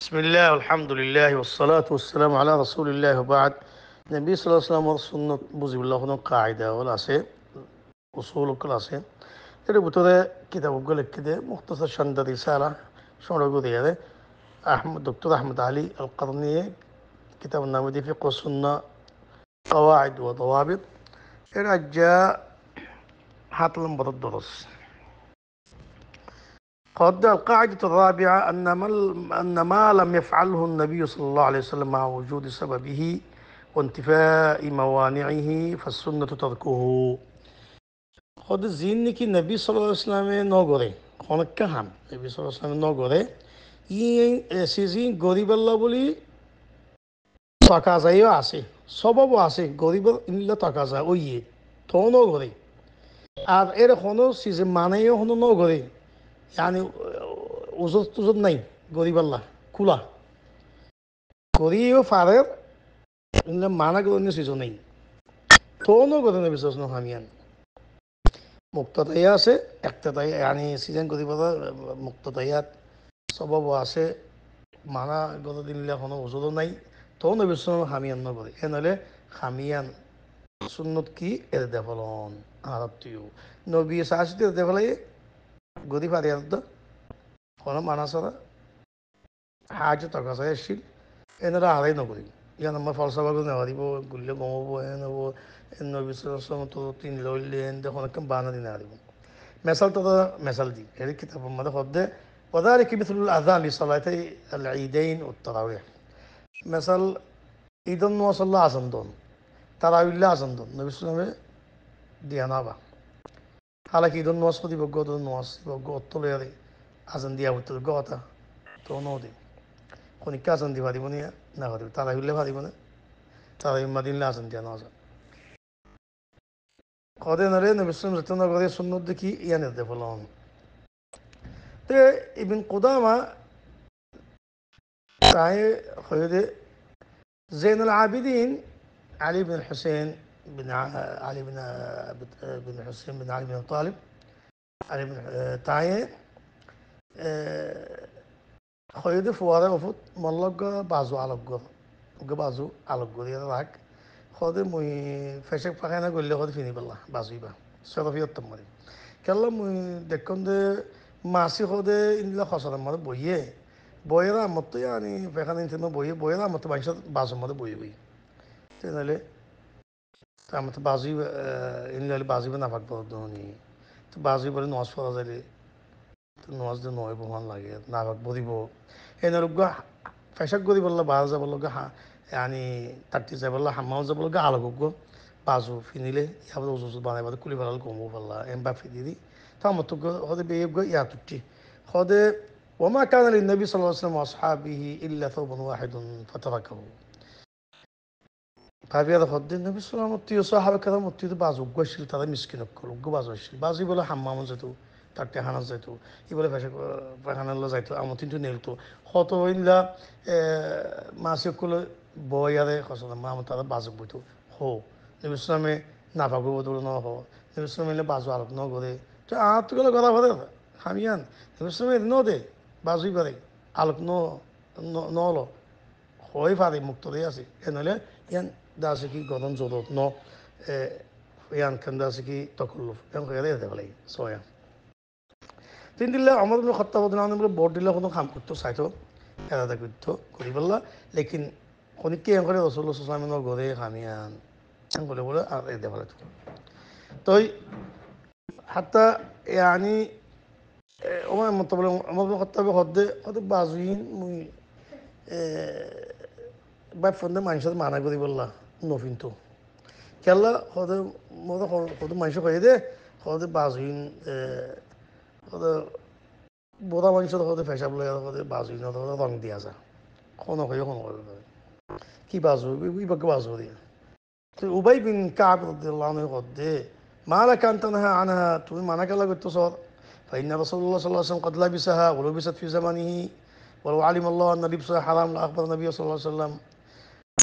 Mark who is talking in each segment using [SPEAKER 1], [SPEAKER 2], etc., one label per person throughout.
[SPEAKER 1] بسم الله والحمد لله والصلاة والسلام على رسول الله وبعد. النبي صلى الله عليه وسلم সুন্নত বুঝিবুল্লাহ কোনো কায়দা ওল আছে, উসুল আছে। এর ভিতরে কিতাবগুলো লিখে দেয় মুখতাসার শান্তা রিসালা সংগ্রহ দিয়ে দেয় ডক্টর আহমদ আলী আল কারনিয়ে কিতাবের নাম দিয়ে ফিকহ সুন্নাহ قواعد وضوابط. এর جاء হাত নম্বর দরস. قد القاعدة الرابعة أن ما لم يفعله النبي صلى الله عليه وسلم مع وجود سببه وانتفاء موانعه فالسنة تركه. قد زين কি নবী সাল্লাল্লাহু আলাইহি ওয়াসাল্লামে নগরে অনেক কাহাম নবী সাল্লাল্লাহু আলাইহি ওয়াসাল্লামে নগরে সিজি গরিব আল্লাহ বলি টাকা যাইও আছে, সবও আছে গরিবের ইল্লা টাকা যায় ওইয়ে তো নগরে আর এর কোনো সিজি মানেও হনো নগরে يعني ওজত টুজত নাই গরিব আল্লাহ খোলা করিও ফারের মানা গরন্য সিজন নেই তোনো করে নেবে সজন হামিয়ান মুক্ততাইয়া আছে একটা তাই আনি সিজন গরিব মুক্ততাইয়াত সবব আছে মানা গত দিনলে কোনো ওজুদও নাই তো নবী হামিয়ান নগরে এ নলে হামিয়ান সুন্নত কি এর দেফলন আরতিও নবী সাহসিত দেফলাই গরিব আরিয়ার কোনো মানা ছাড়া হাজ টাকা চাই আসছিল এনেরা আড়াই নকরি ইয়ান আমার ফলসাবাগো নেওয়া দিব গুলিলে গমাবো এ নেবো এনে বিশ্বাস তো তিন লইলে এন দেখুন একদম বানা দিনে আরিব মেসাল তো মেসাল দি এর কিতাব মধ্যে হদ্দে وذلك مثل الأذان لصلاتي العيدين والتراويح. مثل ঈদন ওয়াসাল্লাহ আজান দন তারাউল্লাহ আজান দন নবী সাল্লামে দিয়া না বা হালাকি ঈদন নোয়াজ দিব গদন নোয়াজ অত্তলে আজান দিয়া হতো গতা তো নদী খনিকা আজান দিবা দিব নিয়া না দিব তারাউল্লাহ ভাদিব না তারা মাদিনলে আজান দিয়া না কদে নরে নবী সাল্লাম রতনা করে সুন্নত দেখি ইয়ানের দে ফলন তে ইবন কুদামা তাই হয়ে زين العابدين علي بن الحسين علي بن حسين بن علي بن طالب علي بن تاي خيد فواره وفوت ملق بازو على الجر بازو على الجر يا راك خد مي فشك فخنا قول لي خد فيني بالله بازو يبا شرفي التمري كلا مي دكان ده ماسي خد إن لا خسر مرة بويه بويرا مت يعني فخنا إنت ما بويه بويرا مت بانشر بازو مرة بويه بويه تنالي تعمت بازو إن لا بازو بنافق بردوني تبازو بره نواس فرازلي نواز دو نوي بمان লাগে না বাক বদিব এনরুগা ফেশক গদি বললা বাজ যাব লগা yani তাটি যাব বললা হামাও যাব লগা আলগো বাজু ফিনিলে ইয়াবো উজু বানাই বাদ কুলি বালাল কমু বললা এমবা ফিদিদি তামত হদে বেয়গ ইয়া তুটি হদে وما كان للنبي صلى الله عليه وسلم واصحابه الا ثوب واحد فتركه. ভাবি আর হদ্দিন নবী সাল্লাল্লাহু আলাইহি ওয়াসাল্লাম সাহাবা کرام মতি বাজু গছিল তারা মিসকিন কল বাজু ছিল বাজি বলে হাম্মাম যেত তারটে হানা যাইতো ই বলে পায়খানাল্লা যাইতো আমার তিনটু নেলতো কত হইলা মাসে কলে বয়ারে খসল মা তারা বাজু বইতো হো নবী ইসলামে না ভাগো বদল ন হো নবী ইসলামে বাজু আলোক ন করে তো আত গেলে গলা ভরে হামিয়ান নবী ইসলামে ন দে বাজুই পারে আলোক নলো হয় পারে মুক্ত দিয়ে আছে এ নইলে ইয়ান দাসে কি গদন জরত ন ইয়ান খান দাসে কি তকল্লুফ ইয়ান কইয়া দে ভালাই সোয়া তিন দিলে আমার খত্তা বদনা আমরা বোর্ড দিলে কোনো কাম করতো চাইতো এরাদা করতো করি বললা লেকিন খনিকে এন করে রসুল সালামিনের ঘরে খামিয়ান এন করে বলে আর এ দে ভালাই তো হাত্তা ইয়ানি ওমার মতো বলে আমার খত্তা হদ্দে হদে বাজুইন মুই বা ফোন মানুষের মানা করি বললা নফিন তো খেলা হতে মতো হতে মানুষ হয়ে দে হতে বাজুইন হতে বোধা মানুষের হতে ফেসা বলে হতে বাজুইন হতে রং দিয়া যা কোনো হয়ে কোনো করে কি বাজু ইবাকে বাজু দিয়া তো উবাই বিন কাব রাদিয়াল্লাহু আনহু হতে ما لك أن تنهى عنها তুমি মানা কেলা করতো সর فإن رسول الله صلى الله عليه وسلم قد لبسها ولبست في زمنه ولو علم الله أن لبسها حرام لأخبر النبي صلى الله عليه وسلم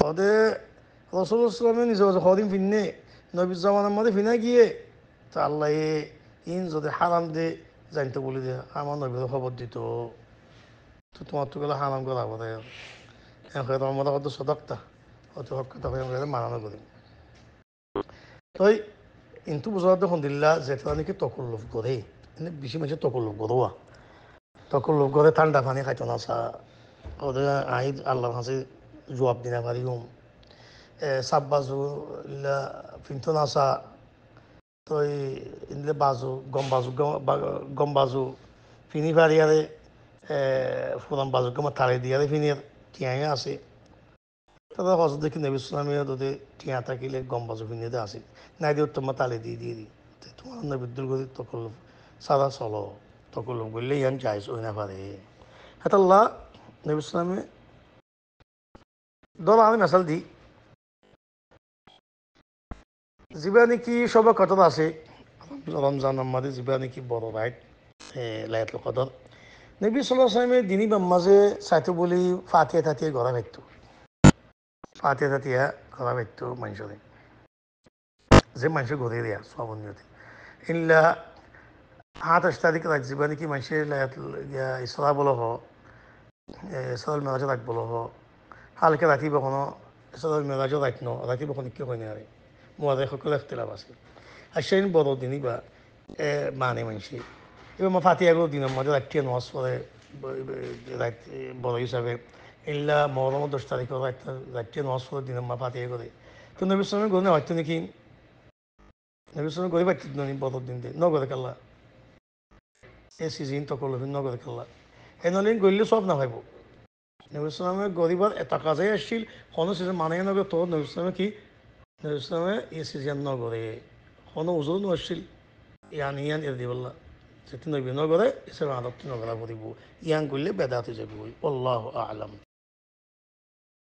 [SPEAKER 1] হদে রসুলামে নিজে হদিন ফিনে নবীর জামানার মধ্যে ফিনা গিয়ে তা আল্লাহ ইন যদি হারাম দে জানতে বলি দে আমার নবীর খবর দিত তো তোমার তো গেলে হারাম করা হবে এখন তোমার মতো কত সদকতা অত হক তখন মানানো করি তই কিন্তু বুঝার দেখুন দিল্লা যেটা নাকি তকল্লুফ করে এনে বেশি মানুষের তকল্লুফ করোয়া তকল্লুফ করে ঠান্ডা পানি খাইতো না চা ওদের আই আল্লাহর কাছে জবাব দিনা পারি সাব বাজু ইলা ফিনতো না চা তই ইনলে বাজু গম বাজু ফিনি পারি আরে ফুরান বাজু গম তারে দিয়ে ফিনির টিয়াই আছে তাদের হজরত দেখি নবী ইসলামিয়া তোদের টিয়া থাকিলে গম বাজু ফিনিতে আসি নাই দিয়ে তোমার তালে দিয়ে দিই তোমার নবীদ্দুল গতি তকল সাদা চলো তকল বললে ইয়ান চাইছ ওই না পারে হেতাল্লা নবী ইসলামে দল আমি মেসাল দিই যিবা নেকি সবে কথা আছে রমজান আমাদের যিবা নেকি বড় রাইট লাইটল কদর নবী সাল্লাহ আসলামে দিনী মাঝে চাইতো বলি ফাটিয়া টাটিয়ে গড়া ভাইতো ফাটিয়া টাটিয়া গড়া ভাইতো মানুষরে যে মানুষের ঘুরে দেয়া সব উন্নতি ইল্লা 28 তারিখ রাত যিবা নেকি মানুষের ইসরা বলো হ ইসরাল মেরাজে রাখ বলো হ হালকে রাখিব কোনো ইসরাল মেরাজও রাখ ন রাখিব কোনো কিয় হয় না আরে মোয়াদে সকলে এখতলাফ আছে আর সেই বড় দিনই বা মানে মানুষে এবার মা ফাতিয়াগুলো দিনের মধ্যে রাত্রিয়া নামাজ পড়ে বড় হিসাবে ইল্লা মহরম 10 তারিখে রাত্রিয়া নামাজ পড়ে দিনের মা ফাতিয়া করে তো নবী সালামের গনে হয়তো নাকি নবী সালামের গরিব বাচ্চা নি বড় দিন দিয়ে নগরে কাল্লা এ সিজিন তো করলো নগরে কাল্লা এ নলিন গড়লে সব না ভাইব নবী সালামের গরিবার এত কাজে আসছিল কোনো সিজন মানে নগর তো নবী সালামে কি নবী সালামে এই সিজন নগরে কোনো ওজন আসছিল ইয়ান ইয়ান এর দিবল্লা যেটি নবী নগরে এসে আদপ্তি নগরা করিব ইয়ান করলে বেদাতে যাবি আল্লাহ আলম